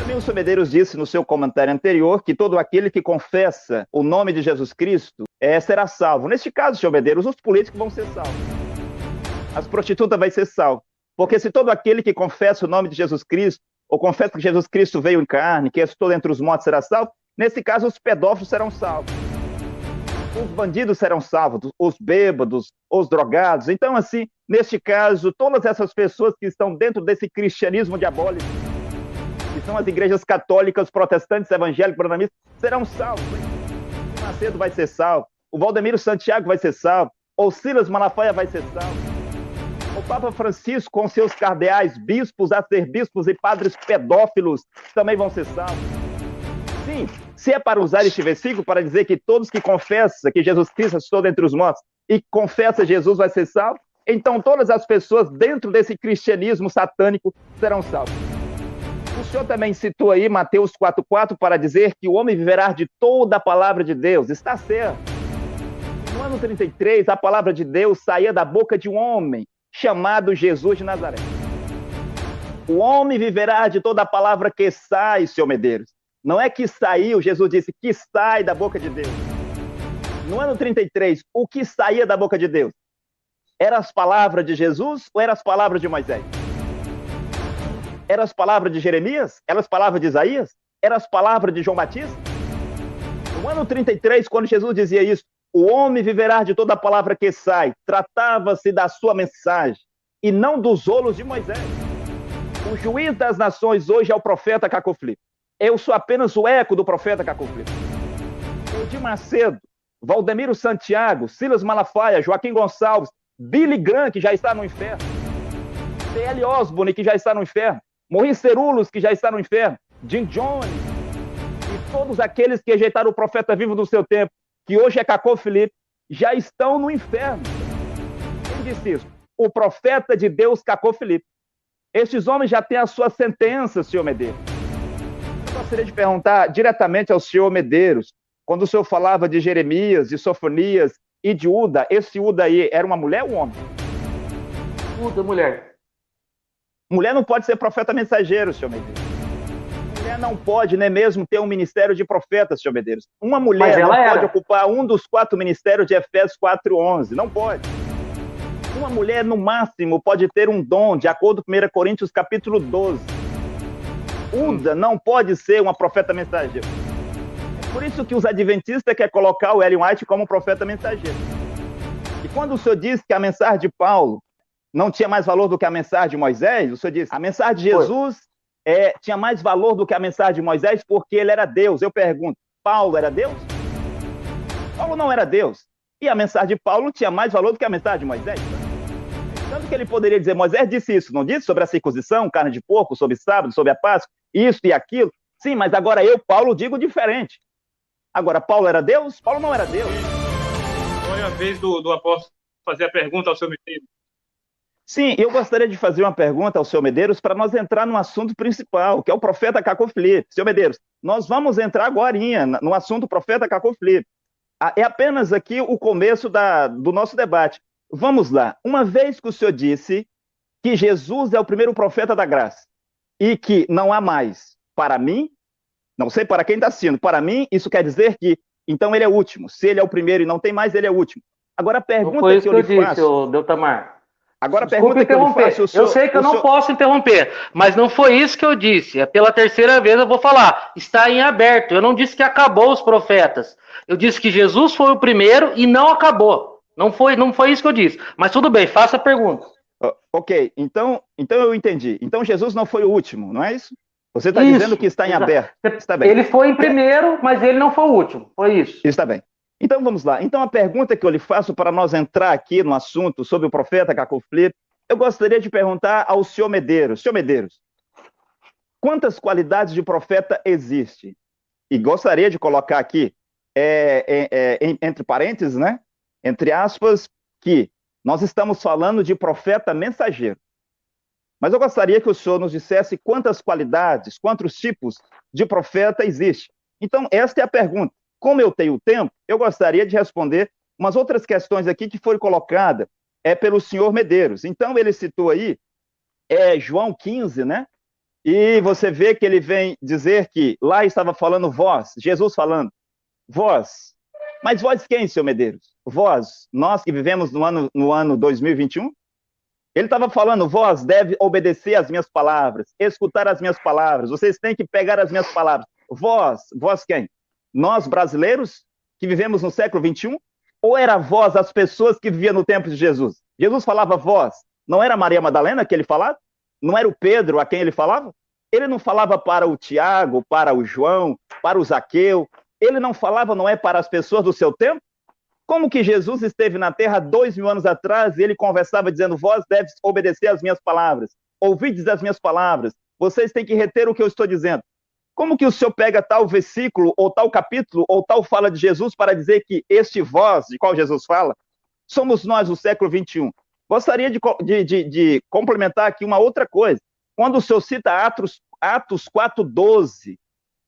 Também o senhor Medeiros disse no seu comentário anterior que todo aquele que confessa o nome de Jesus Cristo será salvo. Neste caso, senhor Medeiros, os políticos vão ser salvos. As prostitutas vão ser salvas. Porque se todo aquele que confessa o nome de Jesus Cristo, ou confessa que Jesus Cristo veio em carne, que ressuscitou dentre os mortos, será salvo, nesse caso os pedófilos serão salvos. Os bandidos serão salvos, os bêbados, os drogados. Então, assim, neste caso, todas essas pessoas que estão dentro desse cristianismo diabólico, que são as igrejas católicas, protestantes, evangélicos, brandamistas, serão salvos. O Macedo vai ser salvo, o Valdemiro Santiago vai ser salvo, o Silas Malafaia vai ser salvo. O Papa Francisco, com seus cardeais, bispos, arcebispos e padres pedófilos, também vão ser salvos. Sim, se é para usar este versículo para dizer que todos que confessam que Jesus Cristo ressuscitou dentre os mortos e confessa Jesus vai ser salvo, então todas as pessoas dentro desse cristianismo satânico serão salvas. O senhor também citou aí Mateus 4,4 para dizer que o homem viverá de toda a palavra de Deus. Está certo. No ano 33, a palavra de Deus saía da boca de um homem chamado Jesus de Nazaré. O homem viverá de toda a palavra que sai, senhor Medeiros. Não é que saiu, Jesus disse que sai da boca de Deus. No ano 33, o que saía da boca de Deus? Eram as palavras de Jesus ou eram as palavras de Moisés? Eram as palavras de Jeremias? Eram as palavras de Isaías? Eram as palavras de João Batista? No ano 33, quando Jesus dizia isso, o homem viverá de toda a palavra que sai, tratava-se da sua mensagem e não dos rolos de Moisés. O juiz das nações hoje é o profeta Cacó Filipe. Eu sou apenas o eco do profeta Cacó Filipe. Edir Macedo, Valdemiro Santiago, Silas Malafaia, Joaquim Gonçalves, Billy Graham, que já está no inferno, C.L. Osborne, que já está no inferno, Maurice Cerullos, que já está no inferno, Jim Jones, e todos aqueles que rejeitaram o profeta vivo do seu tempo, que hoje é Cacó Filipe, já estão no inferno. Quem disse isso? O profeta de Deus, Cacó Filipe. Estes homens já têm a sua sentença, senhor Medeiros. Eu gostaria de perguntar diretamente ao senhor Medeiros, quando o senhor falava de Jeremias, de Sofonias e de Uda, esse Uda aí era uma mulher ou um homem? Uda, mulher. Mulher não pode ser profeta mensageiro, senhor Medeiros. Mulher não pode nem mesmo ter um ministério de profeta, senhor Medeiros. Uma mulher não pode ocupar um dos 4 ministérios de Efésios 4:11. Não pode. Uma mulher, no máximo, pode ter um dom, de acordo com 1 Coríntios capítulo 12. Uda não pode ser uma profeta mensageiro. É por isso que os adventistas querem colocar o Ellen White como profeta mensageiro. E quando o senhor disse que a mensagem de Paulo não tinha mais valor do que a mensagem de Moisés, o senhor disse, a mensagem de Jesus tinha mais valor do que a mensagem de Moisés porque ele era Deus. Eu pergunto, Paulo era Deus? Paulo não era Deus. E a mensagem de Paulo tinha mais valor do que a mensagem de Moisés. Tanto que ele poderia dizer, Moisés disse isso, não disse? Sobre a circuncisão, carne de porco, sobre sábado, sobre a Páscoa, isso e aquilo. Sim, mas agora eu, Paulo, digo diferente. Agora, Paulo era Deus? Paulo não era Deus. Foi a vez do apóstolo fazer a pergunta ao seu Medeiros. Sim, eu gostaria de fazer uma pergunta ao senhor Medeiros para nós entrar no assunto principal, que é o profeta Cacó Filipe. Senhor Medeiros, nós vamos entrar agora no assunto profeta Cacó Filipe. É apenas aqui o começo do nosso debate. Vamos lá. Uma vez que o senhor disse que Jesus é o primeiro profeta da graça e que não há mais para mim, não sei para quem está assistindo, para mim isso quer dizer que então ele é o último. Se ele é o primeiro e não tem mais, ele é o último. Agora a pergunta que eu lhe faço... Deltamar. Agora a pergunta que eu lhe faço... Eu sei que eu não posso interromper, mas não foi isso que eu disse. É pela terceira vez eu vou falar. Está em aberto. Eu não disse que acabou os profetas. Eu disse que Jesus foi o primeiro e não acabou. Não foi isso que eu disse. Mas tudo bem, faça a pergunta. Ok, então eu entendi. Então Jesus não foi o último, não é isso? Você está dizendo que está em aberto. Está bem. Ele foi em primeiro, mas ele não foi o último. Foi isso. Está bem. Então vamos lá. Então a pergunta que eu lhe faço para nós entrar aqui no assunto sobre o profeta Cacó Filipe, eu gostaria de perguntar ao senhor Medeiros. Senhor Medeiros, quantas qualidades de profeta existe? E gostaria de colocar aqui, entre parênteses, né? Entre aspas, que nós estamos falando de profeta mensageiro. Mas eu gostaria que o senhor nos dissesse quantas qualidades, quantos tipos de profeta existem. Então, esta é a pergunta. Como eu tenho tempo, eu gostaria de responder umas outras questões aqui que foram colocadas pelo senhor Medeiros. Então, ele citou aí João 15, né? E você vê que ele vem dizer que lá estava falando vós, Jesus falando, vós. Mas vós quem, senhor Medeiros? Vós, nós que vivemos no ano 2021? Ele estava falando, vós deve obedecer às minhas palavras, escutar as minhas palavras, vocês têm que pegar as minhas palavras. Vós quem? Nós brasileiros que vivemos no século 21? Ou era vós as pessoas que viviam no tempo de Jesus? Jesus falava vós, não era Maria Madalena que ele falava? Não era o Pedro a quem ele falava? Ele não falava para o Tiago, para o João, para o Zaqueu, ele não falava, não é, para as pessoas do seu tempo? Como que Jesus esteve na terra 2000 anos atrás e ele conversava dizendo, vós deves obedecer às minhas palavras, ouvides as minhas palavras, vocês têm que reter o que eu estou dizendo. Como que o senhor pega tal versículo, ou tal capítulo, ou tal fala de Jesus para dizer que este vós, de qual Jesus fala, somos nós do século 21? Gostaria de complementar aqui uma outra coisa. Quando o senhor cita Atos 4:12,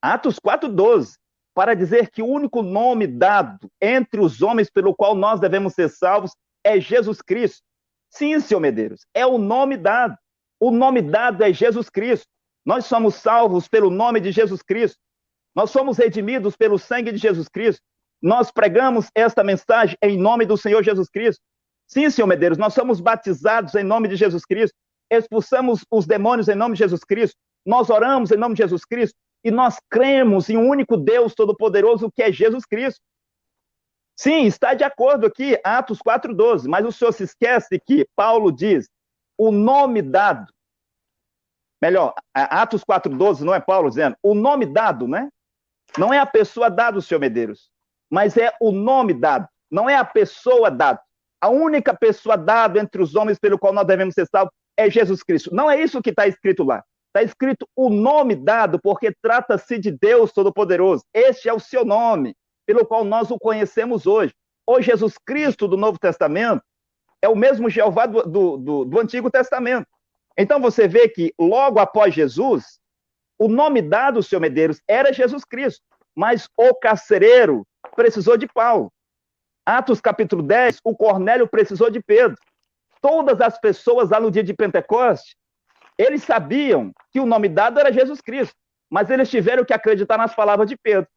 Atos 4:12, para dizer que o único nome dado entre os homens pelo qual nós devemos ser salvos é Jesus Cristo. Sim, senhor Medeiros, é o nome dado. O nome dado é Jesus Cristo. Nós somos salvos pelo nome de Jesus Cristo. Nós somos redimidos pelo sangue de Jesus Cristo. Nós pregamos esta mensagem em nome do Senhor Jesus Cristo. Sim, senhor Medeiros, nós somos batizados em nome de Jesus Cristo. Expulsamos os demônios em nome de Jesus Cristo. Nós oramos em nome de Jesus Cristo. E nós cremos em um único Deus Todo-Poderoso, que é Jesus Cristo. Sim, está de acordo aqui, Atos 4:12, mas o senhor se esquece que Paulo diz o nome dado. Melhor, Atos 4:12 não é Paulo dizendo, o nome dado, né? Não é a pessoa dado, senhor Medeiros, mas é o nome dado, não é a pessoa dado. A única pessoa dada entre os homens pelo qual nós devemos ser salvos é Jesus Cristo. Não é isso que está escrito lá. Está escrito o nome dado, porque trata-se de Deus Todo-Poderoso. Este é o seu nome, pelo qual nós o conhecemos hoje. O Jesus Cristo do Novo Testamento é o mesmo Jeová do Antigo Testamento. Então você vê que logo após Jesus, o nome dado, senhor Medeiros, era Jesus Cristo, mas o carcereiro precisou de Paulo. Atos capítulo 10, o Cornélio precisou de Pedro. Todas as pessoas lá no dia de Pentecostes, eles sabiam que o nome dado era Jesus Cristo, mas eles tiveram que acreditar nas palavras de Pedro.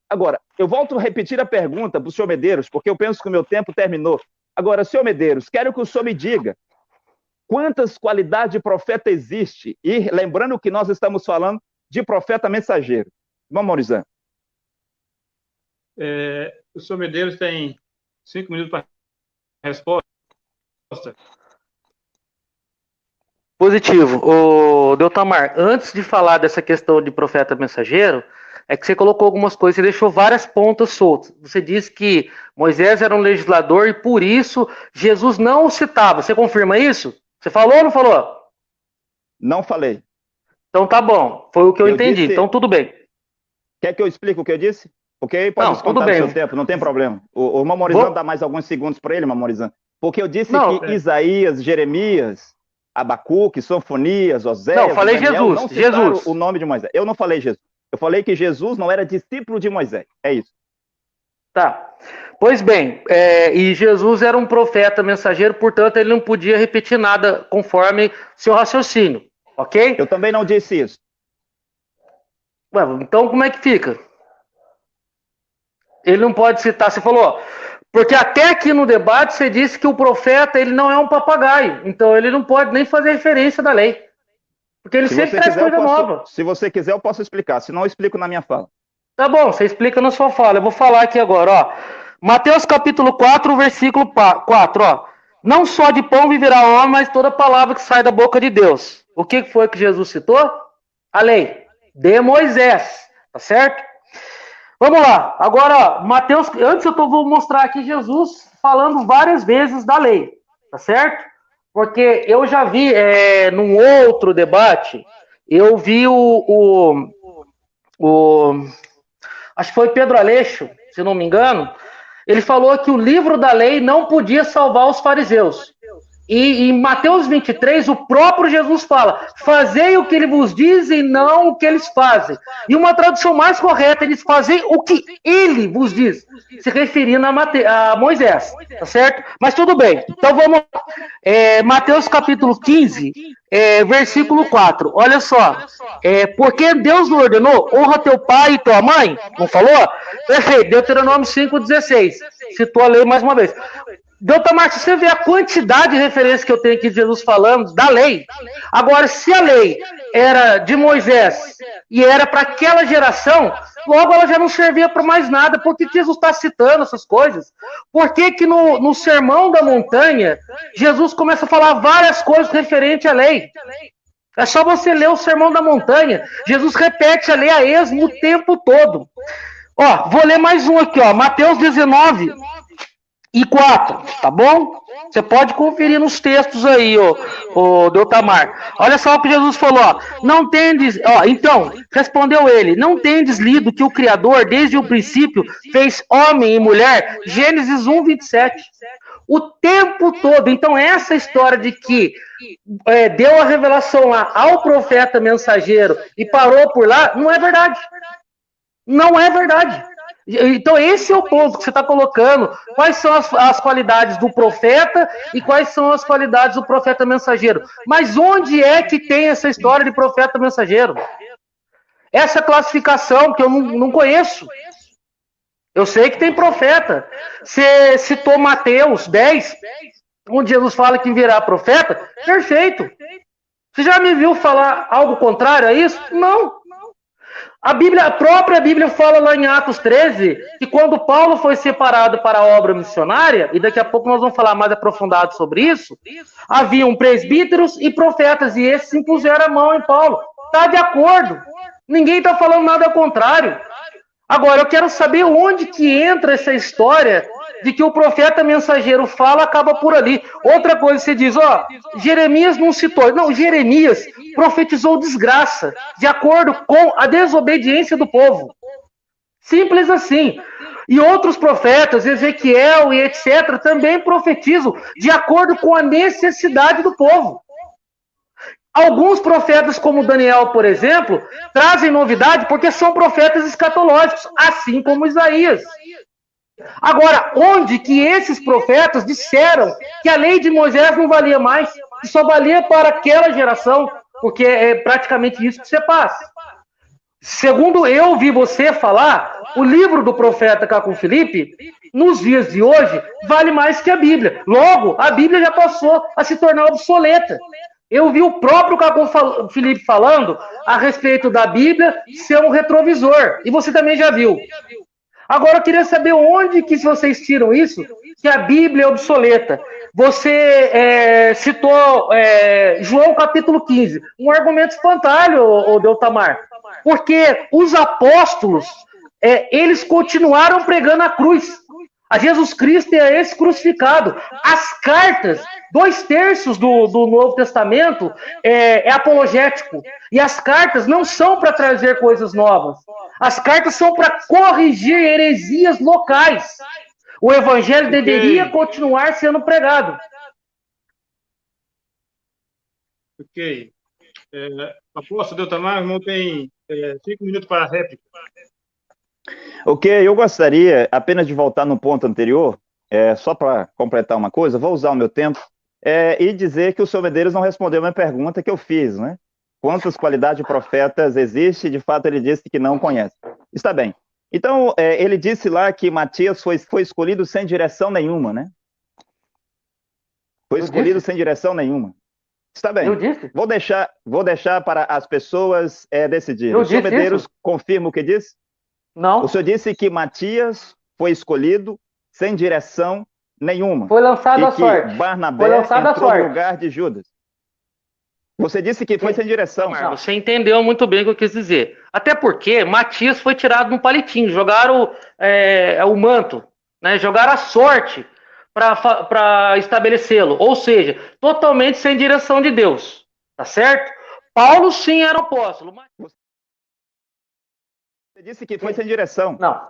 Agora, eu volto a repetir a pergunta para o senhor Medeiros, porque eu penso que o meu tempo terminou. Agora, senhor Medeiros, quero que o senhor me diga quantas qualidades de profeta existe, e lembrando que nós estamos falando de profeta mensageiro. Vamos, Maurizão. O senhor Medeiros tem 5 minutos para resposta. Positivo. Ô, Deltamar, antes de falar dessa questão de profeta mensageiro, é que você colocou algumas coisas, você deixou várias pontas soltas. Você disse que Moisés era um legislador e por isso Jesus não o citava. Você confirma isso? Você falou ou não falou? Não falei. Então tá bom, foi o que eu entendi, disse... então tudo bem. Quer que eu explique o que eu disse? Porque pode descontar do seu tempo, não tem problema. O Mamorizão dá mais alguns segundos para ele, Mamorizão. Porque eu disse que Isaías, Jeremias, Abacuque, Sofonias, Oséias... Não, falei Daniel, Jesus. Não Jesus. O nome de Moisés. Eu não falei Jesus. Eu falei que Jesus não era discípulo de Moisés. É isso. Tá. Pois bem, e Jesus era um profeta mensageiro, portanto, ele não podia repetir nada conforme seu raciocínio, ok? Eu também não disse isso. Ué, então como é que fica? Ele não pode citar, você falou, porque até aqui no debate você disse que o profeta ele não é um papagaio, então ele não pode nem fazer referência da lei. Porque ele sempre traz coisa nova. Se você quiser, eu posso explicar, senão eu explico na minha fala. Tá bom, você explica na sua fala. Eu vou falar aqui agora, ó. Mateus capítulo 4, versículo 4, ó. Não só de pão viverá o homem, mas toda palavra que sai da boca de Deus. O que foi que Jesus citou? A lei de Moisés, tá certo? Vamos lá. Agora, ó, Mateus, antes vou mostrar aqui Jesus falando várias vezes da lei, tá certo? Porque eu já vi, num outro debate, eu vi acho que foi Pedro Aleixo, se não me engano, ele falou que o livro da lei não podia salvar os fariseus. E em Mateus 23, o próprio Jesus fala: fazei o que ele vos diz e não o que eles fazem. E uma tradução mais correta, eles fazem o que ele vos diz, se referindo a Moisés, tá certo? Mas tudo bem, então vamos lá. Mateus capítulo 15, versículo 4, olha só. Porque Deus nos ordenou: honra teu pai e tua mãe, não falou? Perfeito, Deuteronômio 5,16, citou a lei mais uma vez. Deltamar, se você vê a quantidade de referências que eu tenho aqui de Jesus falando da lei, agora, se a lei era de Moisés e era para aquela geração, logo ela já não servia para mais nada. Por que Jesus está citando essas coisas? Por que no Sermão da Montanha, Jesus começa a falar várias coisas referentes à lei? É só você ler o Sermão da Montanha. Jesus repete a lei a esmo o tempo todo. Ó, vou ler mais um aqui, ó, Mateus 19 e 4, tá bom? Você pode conferir nos textos aí, ô Deltamar. Olha só o que Jesus falou, ó. Não tendes, ó, então, respondeu ele: não tendes lido que o Criador, desde o princípio, fez homem e mulher? Gênesis 1, 27. O tempo todo. Então, essa história de que deu a revelação lá ao profeta mensageiro e parou por lá, não é verdade. Não é verdade. Então, esse é o ponto que você está colocando. Quais são as qualidades do profeta e quais são as qualidades do profeta mensageiro? Mas onde é que tem essa história de profeta mensageiro? Essa classificação que eu não conheço. Eu sei que tem profeta. Você citou Mateus 10, onde Jesus fala que virá profeta. Perfeito. Você já me viu falar algo contrário a isso? Não. A própria Bíblia fala lá em Atos 13 que quando Paulo foi separado para a obra missionária, e daqui a pouco nós vamos falar mais aprofundado sobre isso, haviam presbíteros e profetas, e esses impuseram a mão em Paulo. Está de acordo. Ninguém está falando nada ao contrário. Agora, eu quero saber onde que entra essa história de que o profeta mensageiro fala, acaba por ali. Outra coisa, você diz, ó, Jeremias não citou. Não, Jeremias profetizou desgraça, de acordo com a desobediência do povo. Simples assim. E outros profetas, Ezequiel e etc., também profetizam de acordo com a necessidade do povo. Alguns profetas, como Daniel, por exemplo, trazem novidade porque são profetas escatológicos, assim como Isaías. Agora, onde que esses profetas disseram que a lei de Moisés não valia mais, que só valia para aquela geração, porque é praticamente isso que você passa. Segundo eu ouvi você falar, o livro do profeta Cacum Felipe, nos dias de hoje, vale mais que a Bíblia. Logo, a Bíblia já passou a se tornar obsoleta. Eu vi o próprio Cacum Felipe falando a respeito da Bíblia ser um retrovisor. E você também já viu. Agora, eu queria saber onde que vocês tiram isso, que a Bíblia é obsoleta. Você citou João capítulo 15, um argumento espantalho, ô Deltamar, porque os apóstolos, eles continuaram pregando a cruz, a Jesus Cristo e a esse crucificado. As cartas, 2/3 do Novo Testamento é apologético, e as cartas não são para trazer coisas novas. As cartas são para corrigir heresias locais. O evangelho deveria continuar sendo pregado. Ok. Apóstolo Deltamar, irmão, tem 5 minutos para a réplica. Ok, eu gostaria apenas de voltar no ponto anterior, só para completar uma coisa, vou usar o meu tempo, e dizer que o senhor Medeiros não respondeu a minha pergunta que eu fiz, né? Quantas qualidades de profetas existe? De fato, ele disse que não conhece. Está bem. Então, ele disse lá que Matias foi escolhido sem direção nenhuma, né? Foi escolhido sem direção nenhuma. Está bem. Eu disse. Vou deixar para as pessoas decidirem. O senhor Medeiros isso? Confirma o que disse? Não. O senhor disse que Matias foi escolhido sem direção nenhuma. Foi lançado à sorte. Barnabé entrou no lugar de Judas. Você disse que foi sem direção. Você entendeu muito bem o que eu quis dizer. Até porque Matias foi tirado num palitinho. Jogaram o manto, né? Jogaram a sorte para estabelecê-lo. Ou seja, totalmente sem direção de Deus. Tá certo? Paulo sim era apóstolo. Você disse que foi sem direção. Não.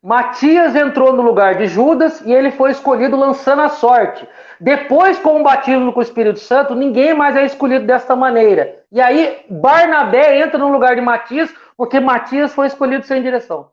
Matias entrou no lugar de Judas e ele foi escolhido lançando a sorte. Depois, com o batismo com o Espírito Santo, ninguém mais é escolhido desta maneira. E aí, Barnabé entra no lugar de Matias, porque Matias foi escolhido sem direção.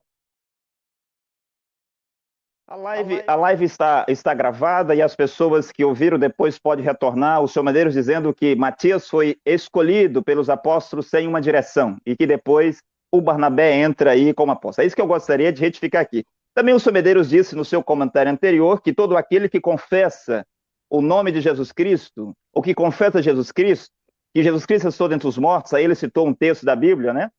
A live está gravada e as pessoas que ouviram depois podem retornar. O senhor Medeiros dizendo que Matias foi escolhido pelos apóstolos sem uma direção e que depois o Barnabé entra aí como apóstolo. É isso que eu gostaria de retificar aqui. Também o senhor Medeiros disse no seu comentário anterior que todo aquele que confessa o nome de Jesus Cristo, ou que confessa Jesus Cristo, que Jesus Cristo ressuscitou dentre os mortos, aí ele citou um texto da Bíblia, né?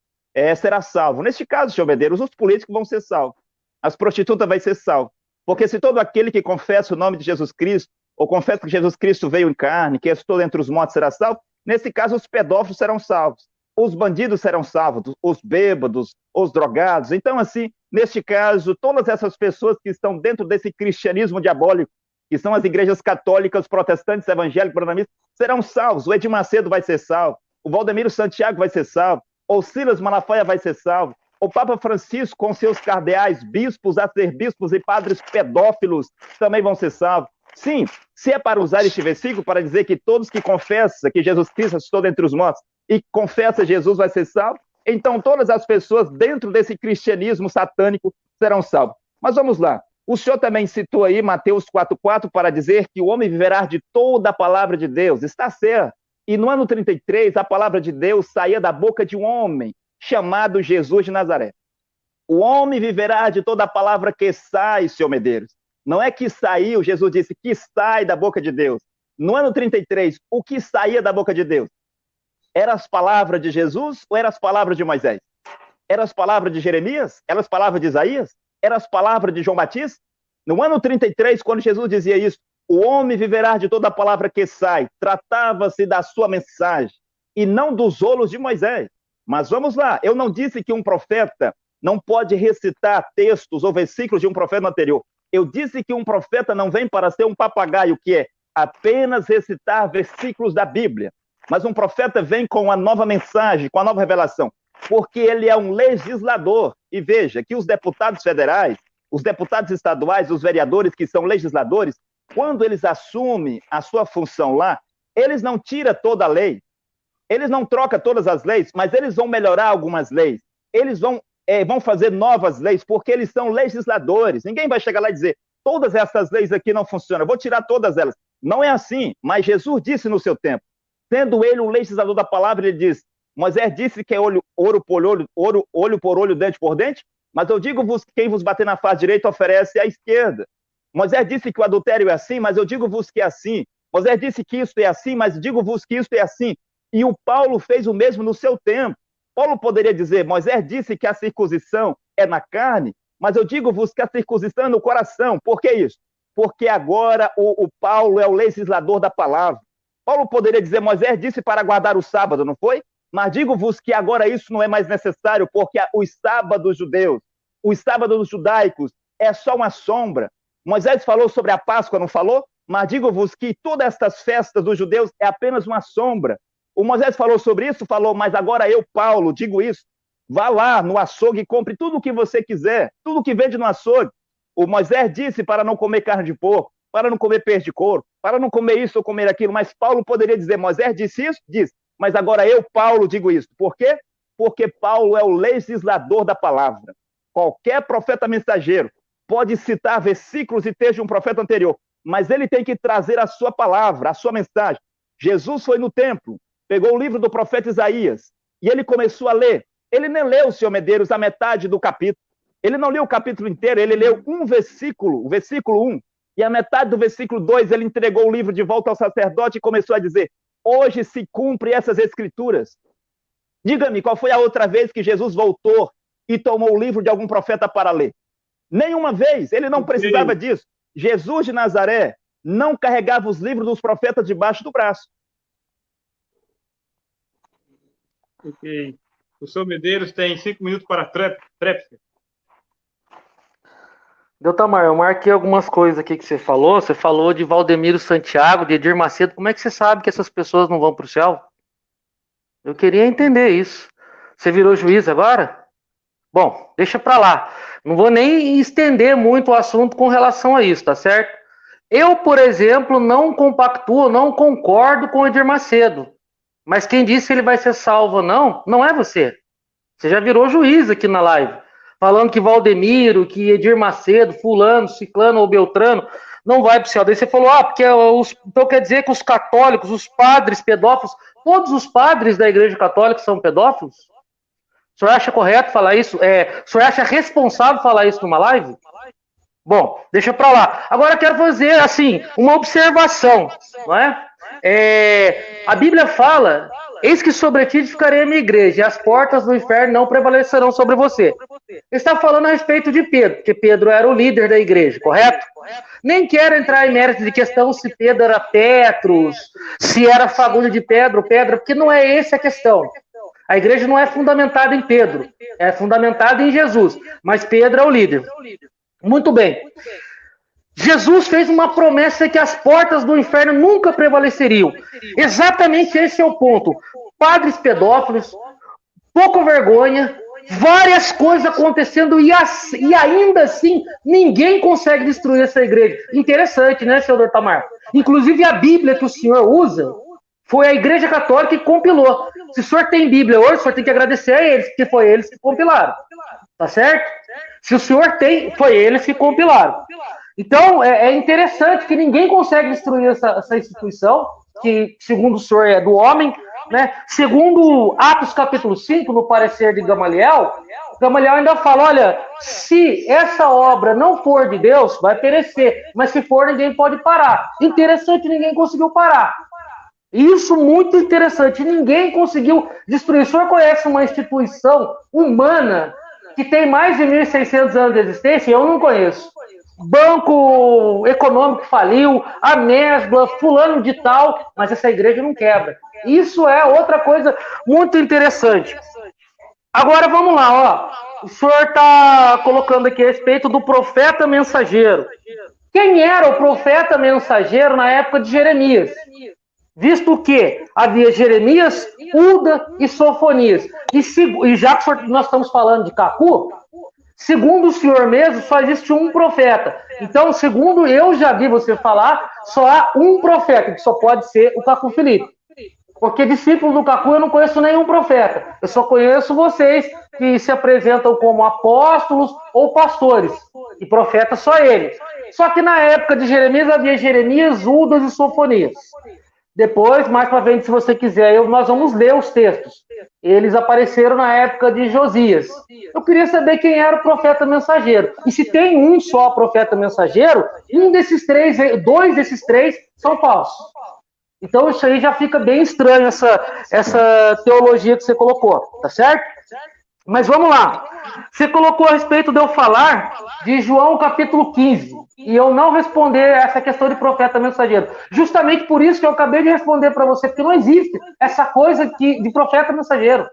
Será salvo. Neste caso, senhor Medeiros, os políticos vão ser salvos. As prostitutas vão ser salvas. Porque se todo aquele que confessa o nome de Jesus Cristo, ou confessa que Jesus Cristo veio em carne, que ressuscitou entre os mortos será salvo, nesse caso os pedófilos serão salvos, os bandidos serão salvos, os bêbados, os drogados. Então, assim, neste caso, todas essas pessoas que estão dentro desse cristianismo diabólico, que são as igrejas católicas, protestantes, evangélicos, programistas, serão salvos. O Edir Macedo vai ser salvo, o Valdemiro Santiago vai ser salvo, o Silas Malafaia vai ser salvo, o Papa Francisco, com seus cardeais, bispos, arcebispos e padres pedófilos, também vão ser salvos. Sim, se é para usar este versículo para dizer que todos que confessam que Jesus Cristo ressuscitou dentre os mortos e confessa Jesus vai ser salvo, então todas as pessoas dentro desse cristianismo satânico serão salvas. Mas vamos lá. O senhor também citou aí Mateus 4,4 para dizer que o homem viverá de toda a palavra de Deus. Está certo. E no ano 33, a palavra de Deus saía da boca de um homem chamado Jesus de Nazaré. O homem viverá de toda a palavra que sai, senhor Medeiros. Não é que saiu, Jesus disse que sai da boca de Deus. No ano 33, o que saía da boca de Deus? Eram as palavras de Jesus ou eram as palavras de Moisés? Eram as palavras de Jeremias? Eram as palavras de Isaías? Eram as palavras de João Batista? No ano 33, quando Jesus dizia isso, o homem viverá de toda a palavra que sai, tratava-se da sua mensagem e não dos rolos de Moisés. Mas vamos lá, eu não disse que um profeta não pode recitar textos ou versículos de um profeta anterior. Eu disse que um profeta não vem para ser um papagaio, que é apenas recitar versículos da Bíblia. Mas um profeta vem com a nova mensagem, com a nova revelação, porque ele é um legislador. E veja que os deputados federais, os deputados estaduais, os vereadores que são legisladores, quando eles assumem a sua função lá, eles não tiram toda a lei. Eles não trocam todas as leis, mas eles vão melhorar algumas leis. Eles vão fazer novas leis, porque eles são legisladores. Ninguém vai chegar lá e dizer, todas essas leis aqui não funcionam, vou tirar todas elas. Não é assim, mas Jesus disse no seu tempo, sendo ele o legislador da palavra, ele diz, Moisés disse que é ouro por olho, dente por dente, mas eu digo-vos que quem vos bater na face direita oferece à esquerda. Moisés disse que o adultério é assim, mas eu digo-vos que é assim. Moisés disse que isso é assim, mas digo-vos que isso é assim. E o Paulo fez o mesmo no seu tempo. Paulo poderia dizer, Moisés disse que a circuncisão é na carne, mas eu digo-vos que a circuncisão é no coração. Por que isso? Porque agora o Paulo é o legislador da palavra. Paulo poderia dizer, Moisés disse para guardar o sábado, não foi? Mas digo-vos que agora isso não é mais necessário, porque os sábados judeus, os sábados judaicos, é só uma sombra. Moisés falou sobre a Páscoa, não falou? Mas digo-vos que todas estas festas dos judeus é apenas uma sombra. O Moisés falou sobre isso, falou, mas agora eu, Paulo, digo isso. Vá lá no açougue e compre tudo o que você quiser, tudo que vende no açougue. O Moisés disse para não comer carne de porco, para não comer peixe de couro, para não comer isso ou comer aquilo, mas Paulo poderia dizer, Moisés disse isso? Disse. Mas agora eu, Paulo, digo isso. Por quê? Porque Paulo é o legislador da palavra. Qualquer profeta mensageiro pode citar versículos e textos de um profeta anterior, mas ele tem que trazer a sua palavra, a sua mensagem. Jesus foi no templo, pegou o livro do profeta Isaías e ele começou a ler. Ele nem leu, senhor Medeiros, a metade do capítulo. Ele não leu o capítulo inteiro, ele leu um versículo, o versículo 1, e a metade do versículo 2 ele entregou o livro de volta ao sacerdote e começou a dizer, hoje se cumpre essas escrituras. Diga-me, qual foi a outra vez que Jesus voltou e tomou o livro de algum profeta para ler? Nenhuma vez, ele não precisava disso. Jesus de Nazaré não carregava os livros dos profetas debaixo do braço. Ok. O senhor Medeiros tem 5 minutos para a tréplica. Deltamar, eu marquei algumas coisas aqui que você falou. Você falou de Valdemiro Santiago, de Edir Macedo. Como é que você sabe que essas pessoas não vão para o céu? Eu queria entender isso. Você virou juiz agora? Bom, deixa para lá. Não vou nem estender muito o assunto com relação a isso, tá certo? Eu, por exemplo, não compactuo, não concordo com o Edir Macedo. Mas quem disse que ele vai ser salvo ou não, não é você. Você já virou juiz aqui na live, falando que Valdemiro, que Edir Macedo, fulano, ciclano ou beltrano não vai para o céu. Daí você falou, porque então quer dizer que os católicos, os padres pedófilos, todos os padres da Igreja Católica são pedófilos? O senhor acha correto falar isso? O senhor acha responsável falar isso numa live? Bom, deixa para lá. Agora eu quero fazer, assim, uma observação, não é? A Bíblia fala, eis que sobre ti ficarei a minha igreja, e as portas do inferno não prevalecerão sobre você. Ele está falando a respeito de Pedro, porque Pedro era o líder da igreja, correto? Nem quero entrar em mérito de questão se Pedro era Petros, se era fagulho de Pedro, porque não é essa a questão. A igreja não é fundamentada em Pedro, é fundamentada em Jesus, mas Pedro é o líder. Muito bem. Jesus fez uma promessa que as portas do inferno nunca prevaleceriam. Exatamente esse é o ponto. Padres pedófilos, pouca vergonha, várias coisas acontecendo e ainda assim ninguém consegue destruir essa igreja. Interessante, né, senhor Tamar? Inclusive a Bíblia que o senhor usa foi a Igreja Católica que compilou. Se o senhor tem Bíblia hoje, o senhor tem que agradecer a eles, porque foi eles que compilaram. Tá certo? Se o senhor tem, foi eles que compilaram. Então, é interessante que ninguém consegue destruir essa instituição, que, segundo o senhor, é do homem, né? Segundo Atos capítulo 5, no parecer de Gamaliel, Gamaliel ainda fala, olha, se essa obra não for de Deus, vai perecer, mas se for, ninguém pode parar. Interessante, ninguém conseguiu parar. Isso muito interessante, ninguém conseguiu destruir. O senhor conhece uma instituição humana que tem mais de 1.600 anos de existência? Eu não conheço. Banco econômico faliu, a Mesbla, fulano de tal, mas essa igreja não quebra. Isso é outra coisa muito interessante. Agora vamos lá, ó. O senhor está colocando aqui a respeito do profeta mensageiro. Quem era o profeta mensageiro na época de Jeremias? Visto que havia Jeremias, Uda e Sofonias. E já que nós estamos falando de Cacu, segundo o senhor mesmo, só existe um profeta. Então, segundo eu já vi você falar, só há um profeta, que só pode ser o Cacu Felipe. Porque discípulo do Cacu eu não conheço nenhum profeta. Eu só conheço vocês que se apresentam como apóstolos ou pastores. E profeta só ele. Só que na época de Jeremias havia Jeremias, Udas e Sofonias. Depois, mais para frente, se você quiser, nós vamos ler os textos. Eles apareceram na época de Josias. Eu queria saber quem era o profeta mensageiro. E se tem um só profeta mensageiro, dois desses três são falsos. Então isso aí já fica bem estranho, essa teologia que você colocou, tá certo? Mas vamos lá. Você colocou a respeito de eu falar de João capítulo 15. E eu não responder essa questão de profeta mensageiro. Justamente por isso que eu acabei de responder para você, porque não existe essa coisa de profeta mensageiro.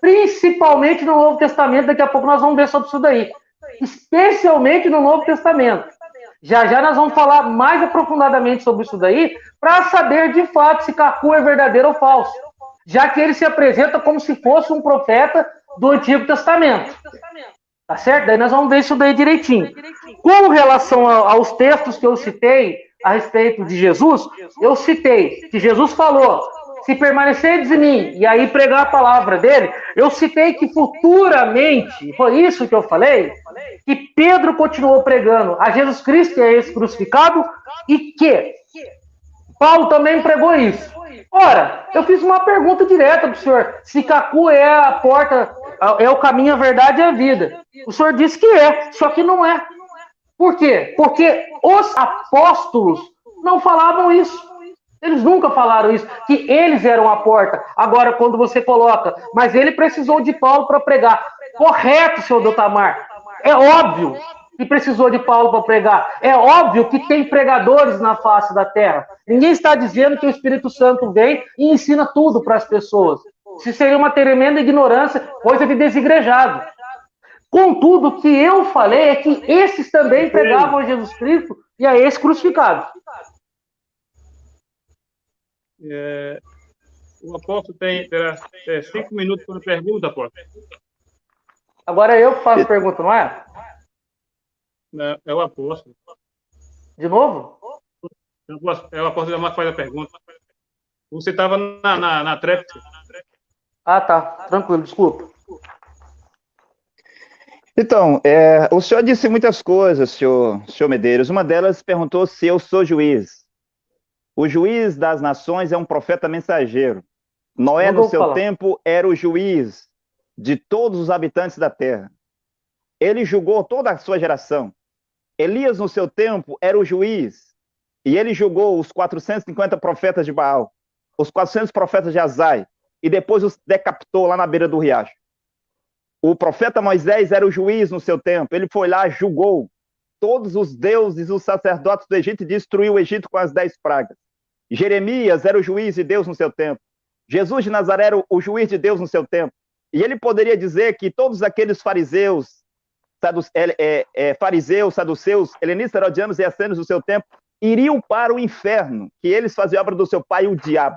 Principalmente no Novo Testamento, daqui a pouco nós vamos ver sobre isso daí. Especialmente no Novo Testamento. Já nós vamos falar mais aprofundadamente sobre isso daí, para saber de fato se Cacu é verdadeiro ou falso. Já que ele se apresenta como se fosse um profeta do Antigo Testamento. Tá certo? Daí nós vamos ver isso daí direitinho. Com relação aos textos que eu citei a respeito de Jesus, eu citei que Jesus falou, se permanecerdes em mim, e aí pregar a palavra dele, eu citei que futuramente, foi isso que eu falei, que Pedro continuou pregando a Jesus Cristo, que é esse crucificado, e que Paulo também pregou isso. Ora, eu fiz uma pergunta direta para o senhor, se Cacu é a porta, é o caminho, a verdade e a vida. O senhor disse que é, só que não é. Por quê? Porque os apóstolos não falavam isso. Eles nunca falaram isso, que eles eram a porta. Agora, quando você coloca, mas ele precisou de Paulo para pregar. Correto, senhor Doutamar. É óbvio que precisou de Paulo para pregar. É óbvio que tem pregadores na face da terra. Ninguém está dizendo que o Espírito Santo vem e ensina tudo para as pessoas. Isso seria uma tremenda ignorância, coisa de desigrejado. Contudo, o que eu falei é que esses também pregavam a Jesus Cristo e a esse crucificado. O apóstolo terá 5 minutos para pergunta, apóstolo. Agora eu faço pergunta, não é? É o apóstolo. De novo? É o apóstolo Damaso que faz a pergunta. Você estava na tréplica. Ah, tá. Tranquilo, desculpa. Então, o senhor disse muitas coisas, senhor Medeiros. Uma delas perguntou se eu sou juiz. O juiz das nações é um profeta mensageiro. Noé, Nunca no ouvi seu falar. tempo, era o juiz de todos os habitantes da terra. Ele julgou toda a sua geração. Elias, no seu tempo, era o juiz. E ele julgou os 450 profetas de Baal, os 400 profetas de Azai, e depois os decapitou lá na beira do riacho. O profeta Moisés era o juiz no seu tempo. Ele foi lá, julgou todos os deuses, os sacerdotes do Egito e destruiu o Egito com as 10 pragas. Jeremias era o juiz de Deus no seu tempo. Jesus de Nazaré era o juiz de Deus no seu tempo. E ele poderia dizer que todos aqueles fariseus, saduceus, helenistas, herodianos e essênios do seu tempo iriam para o inferno, que eles faziam obra do seu pai, o diabo.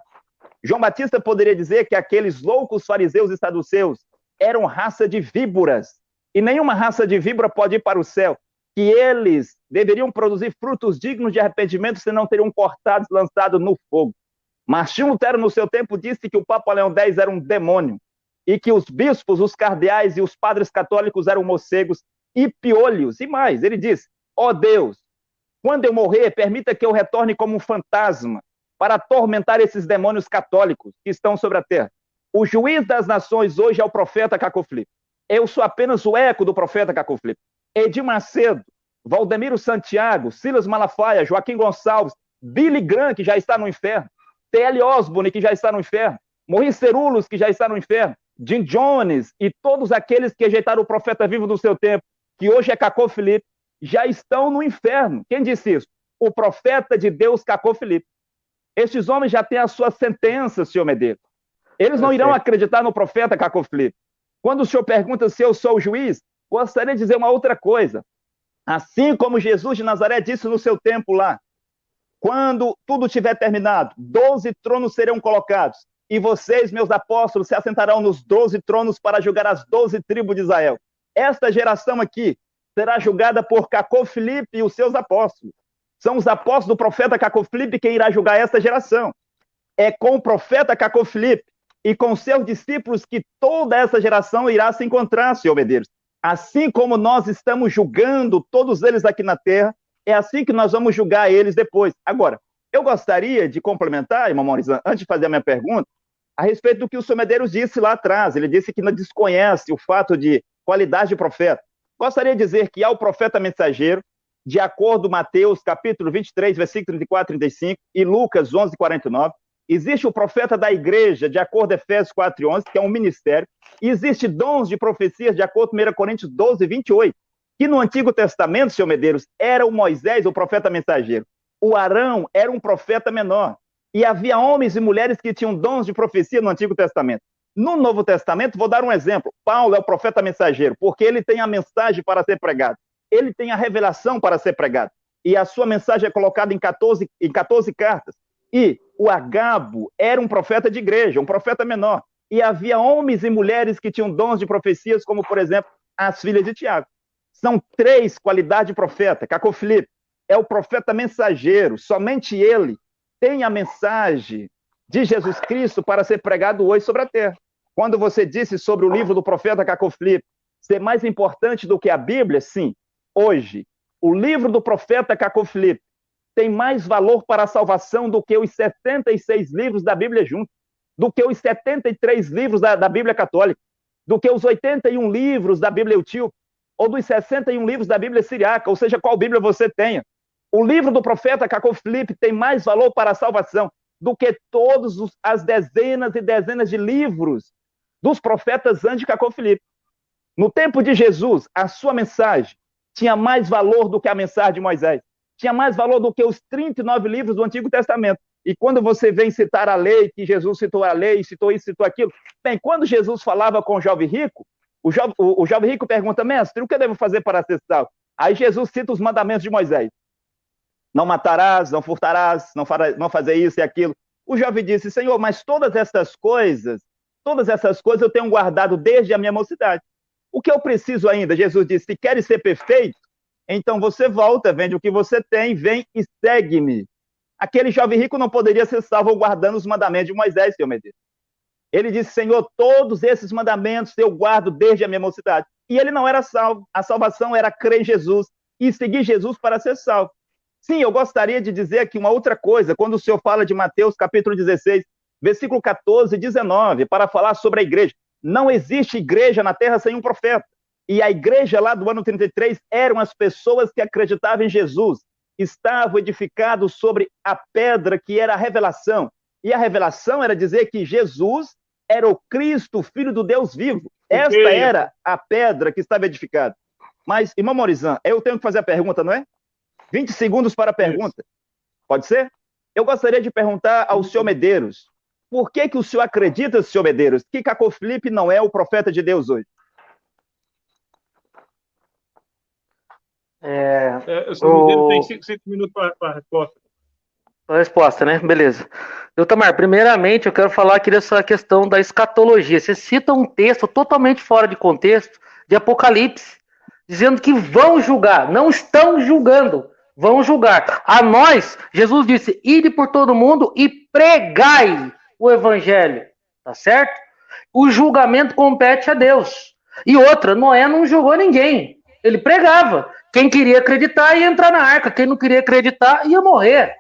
João Batista poderia dizer que aqueles loucos fariseus e saduceus eram raça de víboras, e nenhuma raça de víbora pode ir para o céu, que eles deveriam produzir frutos dignos de arrependimento, senão teriam cortados e lançados no fogo. Martinho Lutero, no seu tempo, disse que o Papa Leão X era um demônio, e que os bispos, os cardeais e os padres católicos eram morcegos e piolhos. E mais, ele diz: ó Deus, quando eu morrer, permita que eu retorne como um fantasma para atormentar esses demônios católicos que estão sobre a terra. O juiz das nações hoje é o profeta Cacó Filipe. Eu sou apenas o eco do profeta Cacó Filipe. Edir Macedo, Valdemiro Santiago, Silas Malafaia, Joaquim Gonçalves, Billy Graham, que já está no inferno, T.L. Osborne, que já está no inferno, Maurice Cerulos, que já está no inferno, Jim Jones e todos aqueles que rejeitaram o profeta vivo do seu tempo, que hoje é Cacó Filipe, já estão no inferno. Quem disse isso? O profeta de Deus, Cacó Filipe. Estes homens já têm a sua sentença, senhor Medeiros. Eles não irão acreditar no profeta Cacó Filipe. Quando o senhor pergunta se eu sou o juiz, gostaria de dizer uma outra coisa. Assim como Jesus de Nazaré disse no seu tempo lá, quando tudo tiver terminado, 12 tronos serão colocados, e vocês, meus apóstolos, se assentarão nos 12 tronos para julgar as 12 tribos de Israel. Esta geração aqui será julgada por Cacó Filipe e os seus apóstolos. São os apóstolos do profeta Cacó Filipe quem irá julgar esta geração. É com o profeta Cacó Filipe e com seus discípulos que toda essa geração irá se encontrar, senhor Medeiros. Assim como nós estamos julgando todos eles aqui na terra, é assim que nós vamos julgar eles depois. Agora, eu gostaria de complementar, irmão Maurício, antes de fazer a minha pergunta, a respeito do que o senhor Medeiros disse lá atrás. Ele disse que não desconhece o fato de qualidade de profeta. Gostaria de dizer que há o profeta mensageiro, de acordo com Mateus, capítulo 23, versículo 34 e 35, e Lucas 11, 49. Existe o profeta da igreja, de acordo com Efésios 4 e 11, que é um ministério. E existe dons de profecias, de acordo com 1 Coríntios 12 e 28, que no Antigo Testamento, senhor Medeiros, era o Moisés, o profeta mensageiro. O Arão era um profeta menor. E havia homens e mulheres que tinham dons de profecia no Antigo Testamento. No Novo Testamento, vou dar um exemplo. Paulo é o profeta mensageiro, porque ele tem a mensagem para ser pregada. Ele tem a revelação para ser pregada. E a sua mensagem é colocada em 14 cartas. E o Agabo era um profeta de igreja, um profeta menor. E havia homens e mulheres que tinham dons de profecias, como, por exemplo, as filhas de Tiago. São 3 qualidades de profeta. Cacó Filipe é o profeta mensageiro. Somente ele tem a mensagem de Jesus Cristo para ser pregado hoje sobre a terra. Quando você disse sobre o livro do profeta Cacó Filipe ser mais importante do que a Bíblia, sim. Hoje, o livro do profeta Cacó Filipe tem mais valor para a salvação do que os 76 livros da Bíblia juntos, do que os 73 livros da Bíblia católica, do que os 81 livros da Bíblia etíope, ou dos 61 livros da Bíblia siriaca, ou seja, qual Bíblia você tenha. O livro do profeta Cacó Filipe tem mais valor para a salvação do que todas as dezenas e dezenas de livros dos profetas antes de Cacó Filipe. No tempo de Jesus, a sua mensagem tinha mais valor do que a mensagem de Moisés. Tinha mais valor do que os 39 livros do Antigo Testamento. E quando você vem citar a lei, que Jesus citou a lei, citou isso, citou aquilo, bem, quando Jesus falava com o jovem rico, o jovem rico pergunta, mestre, o que eu devo fazer para ser salvo? Aí Jesus cita os mandamentos de Moisés. Não matarás, não furtarás, não fazer isso e aquilo. O jovem disse, Senhor, mas todas essas coisas eu tenho guardado desde a minha mocidade. O que eu preciso ainda? Jesus disse, se queres ser perfeito, Então você volta, vende o que você tem, vem e segue-me. Aquele jovem rico não poderia ser salvo guardando os mandamentos de Moisés, Senhor Medeiros. Ele disse, Senhor, todos esses mandamentos eu guardo desde a minha mocidade. E ele não era salvo. A salvação era crer em Jesus e seguir Jesus para ser salvo. Sim, eu gostaria de dizer aqui uma outra coisa, quando o Senhor fala de Mateus capítulo 16, versículo 14 e 19, para falar sobre a igreja. Não existe igreja na terra sem um profeta. E a igreja lá do ano 33 eram as pessoas que acreditavam em Jesus. Estavam edificados sobre a pedra que era a revelação. E a revelação era dizer que Jesus era o Cristo, Filho do Deus vivo. Esta era a pedra que estava edificada. Mas, irmão Morizan, eu tenho que fazer a pergunta, não é? 20 segundos para a pergunta. Pode ser? Eu gostaria de perguntar ao senhor Medeiros, por que o senhor acredita, senhor Medeiros, que Cacô Felipe não é o profeta de Deus hoje? O senhor Medeiros tem 5 minutos para a resposta. A resposta, né? Beleza. Tamar, primeiramente eu quero falar aqui dessa questão da escatologia. Você cita um texto totalmente fora de contexto, de Apocalipse, dizendo que vão julgar. Não estão julgando, vão julgar. A nós, Jesus disse, ide por todo mundo e pregai o evangelho. Tá certo? O julgamento compete a Deus. E outra, Noé não julgou ninguém. Ele pregava. Quem queria acreditar ia entrar na arca. Quem não queria acreditar ia morrer.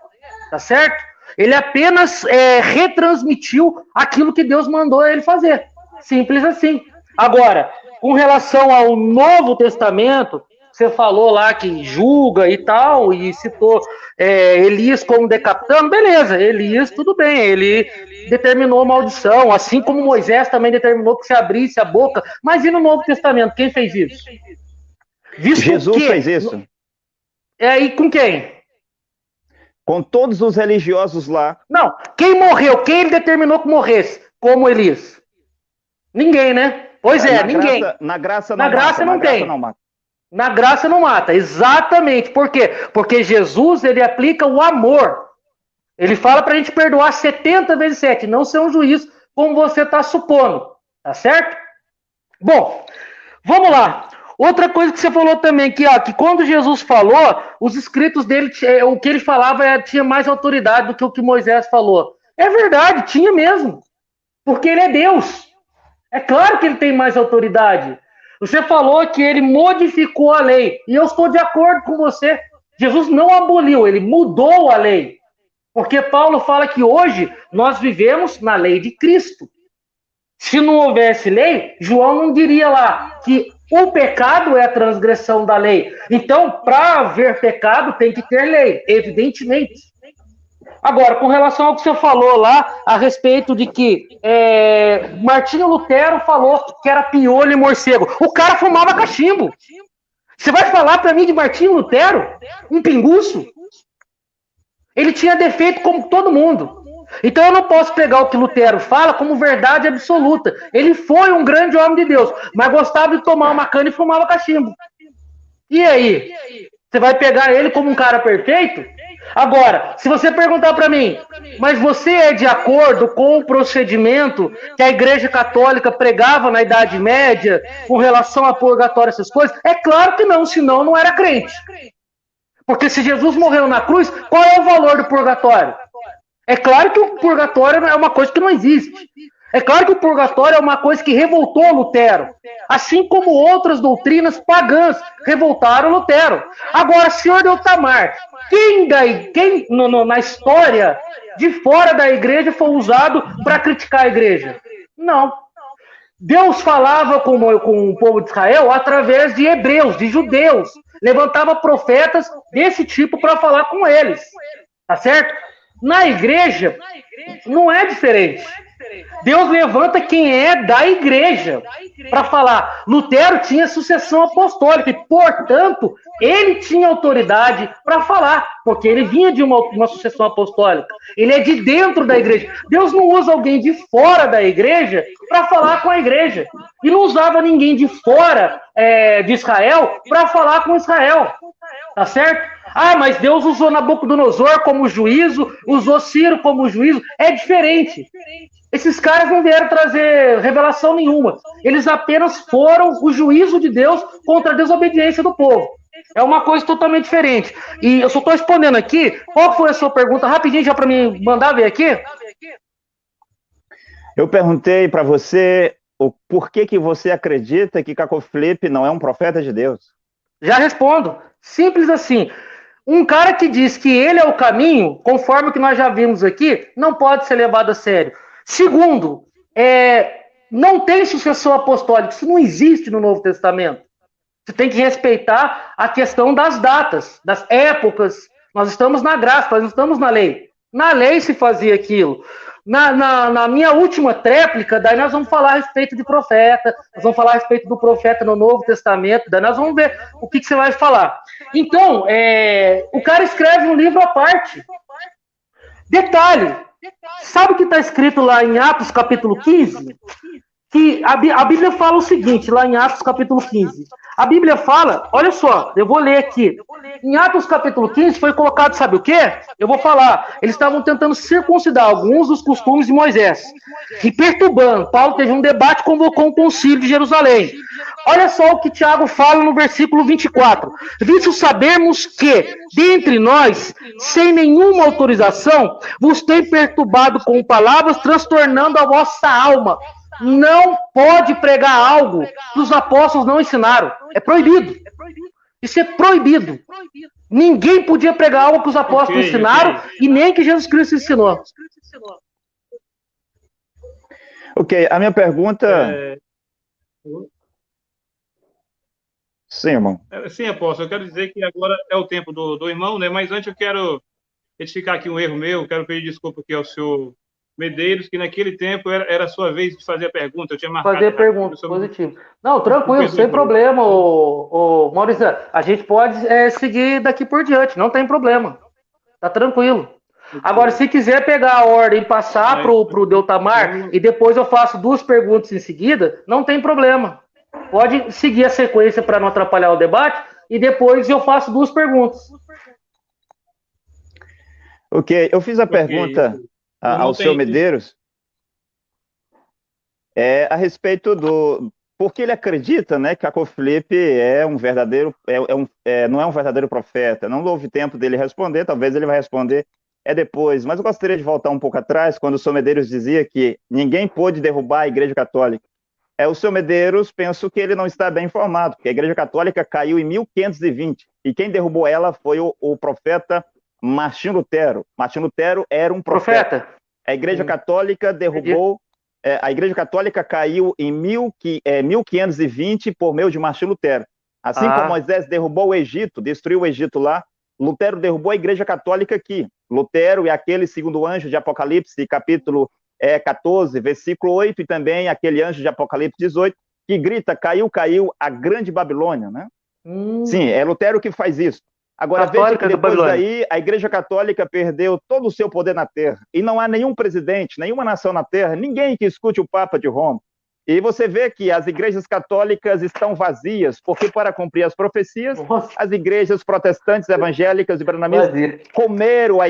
Tá certo? Ele apenas retransmitiu aquilo que Deus mandou ele fazer. Simples assim. Agora, com relação ao Novo Testamento, você falou lá que julga e tal, e citou Elias como decapitando, beleza, Elias, tudo bem, ele determinou maldição, assim como Moisés também determinou que se abrisse a boca, mas e no Novo Testamento, quem fez isso? Jesus fez isso. E com quem? Com todos os religiosos lá. Não, quem morreu? Quem ele determinou que morresse? Como Elias? Ninguém, né? Pois ninguém. Na graça não tem. Na graça não mata, exatamente. Por quê? Porque Jesus, ele aplica o amor. Ele fala pra gente perdoar 70 vezes 7, não ser um juiz, como você tá supondo. Tá certo? Bom, vamos lá. Outra coisa que você falou também, que quando Jesus falou, os escritos dele, o que ele falava tinha mais autoridade do que o que Moisés falou. É verdade, tinha mesmo. Porque ele é Deus. É claro que ele tem mais autoridade. Você falou que ele modificou a lei. E eu estou de acordo com você. Jesus não aboliu, ele mudou a lei. Porque Paulo fala que hoje nós vivemos na lei de Cristo. Se não houvesse lei, João não diria lá que o pecado é a transgressão da lei. Então, para haver pecado, tem que ter lei, evidentemente. Agora, com relação ao que você falou lá, a respeito de que Martinho Lutero falou que era piolho e morcego. O cara fumava cachimbo. Você vai falar para mim de Martinho Lutero? Um pinguço? Ele tinha defeito como todo mundo. Então eu não posso pegar o que Lutero fala como verdade absoluta. Ele foi um grande homem de Deus, mas gostava de tomar uma cana e fumava cachimbo. E aí? Você vai pegar ele como um cara perfeito? Agora, se você perguntar para mim, mas você é de acordo com o procedimento que a Igreja Católica pregava na Idade Média com relação a purgatório, essas coisas? É claro que não, senão não era crente. Porque se Jesus morreu na cruz, qual é o valor do purgatório? É claro que o purgatório é uma coisa que não existe. É claro que o purgatório é uma coisa que revoltou Lutero. Assim como outras doutrinas pagãs revoltaram Lutero. Agora, senhor Deltamar, quem na história de fora da igreja foi usado para criticar a igreja? Não. Deus falava com o povo de Israel através de hebreus, de judeus. Levantava profetas desse tipo para falar com eles. Tá certo? Na igreja, não é diferente. Deus levanta quem é da igreja para falar. Lutero tinha sucessão apostólica e, portanto, ele tinha autoridade para falar, porque ele vinha de uma sucessão apostólica. Ele é de dentro da igreja. Deus não usa alguém de fora da igreja para falar com a igreja. E não usava ninguém de fora de Israel para falar com Israel. Tá certo? Mas Deus usou Nabucodonosor como juízo, usou Ciro como juízo. É diferente. Esses caras não vieram trazer revelação nenhuma. Eles apenas foram o juízo de Deus contra a desobediência do povo. É uma coisa totalmente diferente. E eu só estou respondendo aqui. Qual foi a sua pergunta? Rapidinho, já para me mandar ver aqui. Eu perguntei para você o porquê que você acredita que Caco Felipe não é um profeta de Deus. Já respondo. Simples assim. Um cara que diz que ele é o caminho, conforme o que nós já vimos aqui, não pode ser levado a sério. Segundo, não tem sucessor apostólico. Isso não existe no Novo Testamento. Você tem que respeitar a questão das datas, das épocas. Nós estamos na graça, nós não estamos na lei. Na lei se fazia aquilo. Na minha última tréplica, daí nós vamos falar a respeito de profeta, nós vamos falar a respeito do profeta no Novo Testamento, daí nós vamos ver o que você vai falar. Então, o cara escreve um livro à parte. Detalhe, sabe o que está escrito lá em Atos capítulo 15? Que a Bíblia fala o seguinte, lá em Atos capítulo 15. A Bíblia fala, olha só, eu vou ler aqui. Em Atos capítulo 15 foi colocado, sabe o quê? Eu vou falar. Eles estavam tentando circuncidar alguns dos costumes de Moisés. E perturbando. Paulo teve um debate, convocou um concílio de Jerusalém. Olha só o que Tiago fala no versículo 24. Visto sabermos que, dentre nós, sem nenhuma autorização, vos tem perturbado com palavras, transtornando a vossa alma. Não pode pregar algo que os apóstolos não ensinaram. É proibido. Isso é proibido. Ninguém podia pregar algo que os apóstolos ensinaram e nem que Jesus Cristo ensinou. Ok, a minha pergunta... Sim, irmão. Sim, apóstolo, eu quero dizer que agora é o tempo do irmão, né? Mas antes eu quero retificar aqui um erro meu, quero pedir desculpa aqui ao senhor Medeiros, que naquele tempo era a sua vez de fazer a pergunta. Eu tinha marcado. Fazer pergunta, positivo. Não, tranquilo, sem problema, Maurício. A gente pode seguir daqui por diante, não tem problema. Tá tranquilo. Agora, se quiser pegar a ordem e passar pro Deltamar, e depois eu faço 2 perguntas em seguida, não tem problema. Pode seguir a sequência para não atrapalhar o debate, e depois eu faço 2 perguntas. Ok, eu fiz a pergunta ao senhor Medeiros a respeito do... Porque ele acredita, né, que Caco Felipe é um verdadeiro... não é um verdadeiro profeta. Não houve tempo dele responder, talvez ele vai responder depois. Mas eu gostaria de voltar um pouco atrás, quando o senhor Medeiros dizia que ninguém pôde derrubar a Igreja Católica. O senhor Medeiros, penso que ele não está bem informado, porque a Igreja Católica caiu em 1520, e quem derrubou ela foi o profeta Martinho Lutero. Martinho Lutero era um profeta. A Igreja Católica derrubou... a Igreja Católica caiu em 1520 por meio de Martinho Lutero. Assim como Moisés derrubou o Egito, destruiu o Egito lá, Lutero derrubou a Igreja Católica aqui. Lutero é aquele segundo anjo de Apocalipse, capítulo 14, versículo 8, e também aquele anjo de Apocalipse 18, que grita, caiu, caiu a grande Babilônia, né? Sim, é Lutero que faz isso. Agora, veja que depois daí, a Igreja Católica perdeu todo o seu poder na Terra. E não há nenhum presidente, nenhuma nação na Terra, ninguém que escute o Papa de Roma. E você vê que as igrejas católicas estão vazias, porque para cumprir as profecias, as igrejas protestantes, evangélicas e brananistas comeram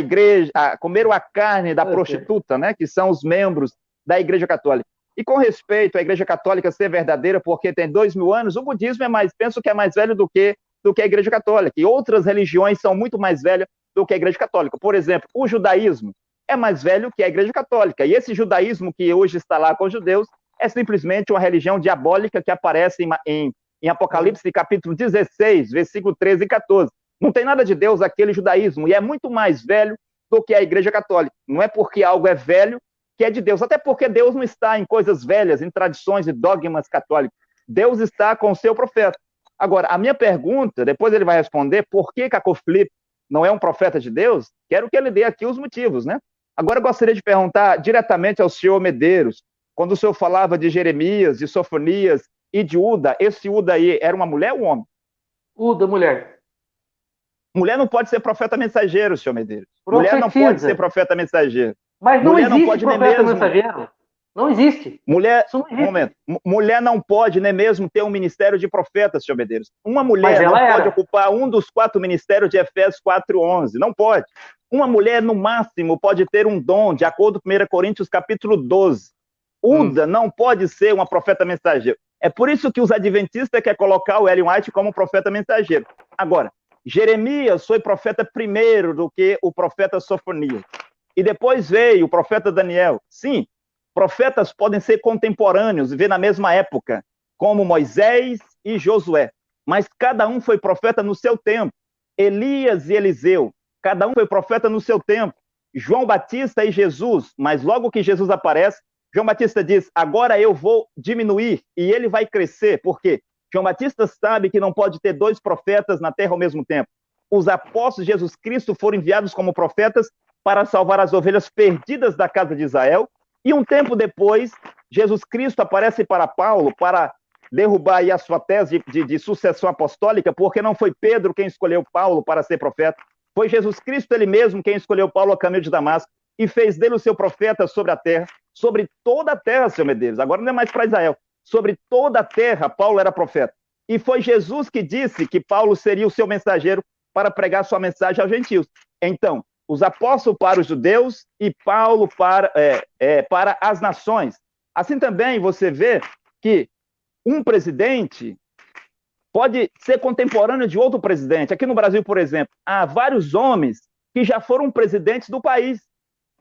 a carne da prostituta, né, que são os membros da Igreja Católica. E com respeito à Igreja Católica ser verdadeira, porque tem 2000 anos, o budismo penso que é mais velho do que a Igreja Católica. E outras religiões são muito mais velhas do que a Igreja Católica. Por exemplo, o judaísmo é mais velho que a Igreja Católica. E esse judaísmo que hoje está lá com os judeus é simplesmente uma religião diabólica que aparece em Apocalipse, capítulo 16, versículo 13 e 14. Não tem nada de Deus aquele judaísmo, e é muito mais velho do que a Igreja Católica. Não é porque algo é velho que é de Deus, até porque Deus não está em coisas velhas, em tradições e dogmas católicos. Deus está com o seu profeta. Agora, a minha pergunta, depois ele vai responder, por que Caco Felipe não é um profeta de Deus? Quero que ele dê aqui os motivos, né? Agora eu gostaria de perguntar diretamente ao senhor Medeiros, quando o senhor falava de Jeremias, de Sofonias e de Uda, esse Uda aí era uma mulher ou um homem? Uda, mulher. Mulher não pode ser profeta mensageiro, senhor Medeiros. Mulher não pode ser profeta mensageiro. Mas não existe profeta mensageiro. Não existe. Mulher, mulher não pode nem mesmo ter um ministério de profeta, senhor Medeiros. Uma mulher não pode ocupar um dos 4 ministérios de Efésios 4:11. Não pode. Uma mulher, no máximo, pode ter um dom, de acordo com 1 Coríntios capítulo 12. Uda não pode ser uma profeta mensageiro. É por isso que os adventistas querem colocar o Ellen White como profeta mensageiro. Agora, Jeremias foi profeta primeiro do que o profeta Sofonias. E depois veio o profeta Daniel. Sim, profetas podem ser contemporâneos, viver na mesma época, como Moisés e Josué. Mas cada um foi profeta no seu tempo. Elias e Eliseu, cada um foi profeta no seu tempo. João Batista e Jesus, mas logo que Jesus aparece, João Batista diz, agora eu vou diminuir e ele vai crescer. Por quê? João Batista sabe que não pode ter dois profetas na terra ao mesmo tempo. Os apóstolos de Jesus Cristo foram enviados como profetas para salvar as ovelhas perdidas da casa de Israel. E um tempo depois, Jesus Cristo aparece para Paulo para derrubar aí a sua tese de sucessão apostólica, porque não foi Pedro quem escolheu Paulo para ser profeta, foi Jesus Cristo ele mesmo quem escolheu Paulo a caminho de Damasco e fez dele o seu profeta sobre a terra, sobre toda a terra, seu Medeiros. Agora não é mais para Israel. Sobre toda a terra, Paulo era profeta. E foi Jesus que disse que Paulo seria o seu mensageiro para pregar sua mensagem aos gentios. Então, os apóstolos para os judeus e Paulo para as nações. Assim também você vê que um presidente pode ser contemporâneo de outro presidente. Aqui no Brasil, por exemplo, há vários homens que já foram presidentes do país.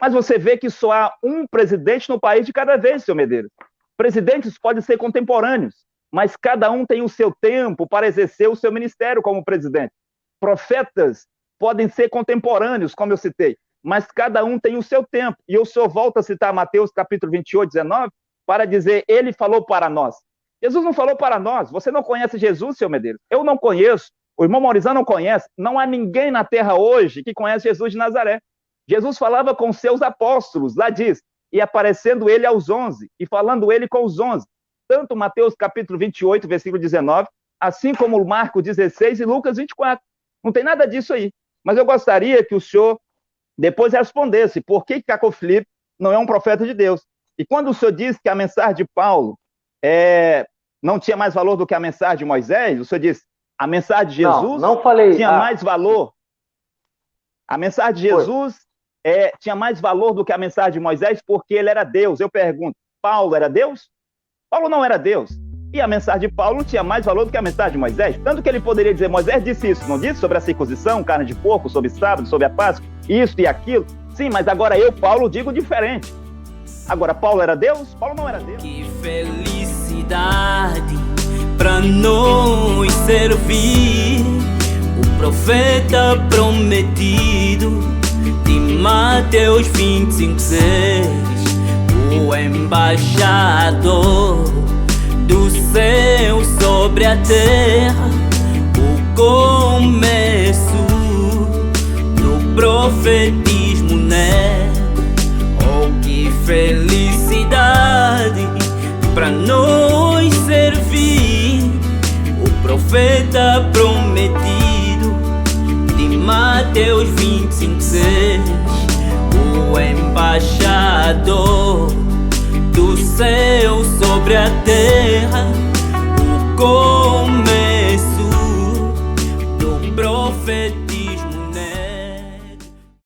Mas você vê que só há um presidente no país de cada vez, seu Medeiros. Presidentes podem ser contemporâneos, mas cada um tem o seu tempo para exercer o seu ministério como presidente. Profetas podem ser contemporâneos, como eu citei, mas cada um tem o seu tempo. E o senhor volta a citar Mateus capítulo 28, 19, para dizer, ele falou para nós. Jesus não falou para nós. Você não conhece Jesus, seu Medeiros? Eu não conheço. O irmão Maurizão não conhece. Não há ninguém na terra hoje que conhece Jesus de Nazaré. Jesus falava com seus apóstolos, lá diz, e aparecendo ele aos 11, e falando ele com os 11. Tanto Mateus capítulo 28, versículo 19, assim como Marcos 16 e Lucas 24. Não tem nada disso aí. Mas eu gostaria que o senhor depois respondesse por que Caco Filipe não é um profeta de Deus. E quando o senhor diz que a mensagem de Paulo não tinha mais valor do que a mensagem de Moisés, o senhor diz, a mensagem de Jesus não falei, tinha mais valor. A mensagem de Jesus tinha mais valor do que a mensagem de Moisés porque ele era Deus. Eu pergunto, Paulo era Deus? Paulo não era Deus. E a mensagem de Paulo tinha mais valor do que a mensagem de Moisés. Tanto que ele poderia dizer, Moisés disse isso, não disse sobre a circuncisão, carne de porco, sobre sábado, sobre a Páscoa, isso e aquilo. Sim, mas agora eu, Paulo, digo diferente. Agora, Paulo era Deus? Paulo não era Deus. Que felicidade para nós servir o profeta prometido de Mateus 25:6, o embaixador do céu sobre a terra, o começo do profetismo, né? Oh, que felicidade para nós servir o profeta prometido de Mateus 25:6, o embaixador do céu sobre a terra, o começo do profetismo.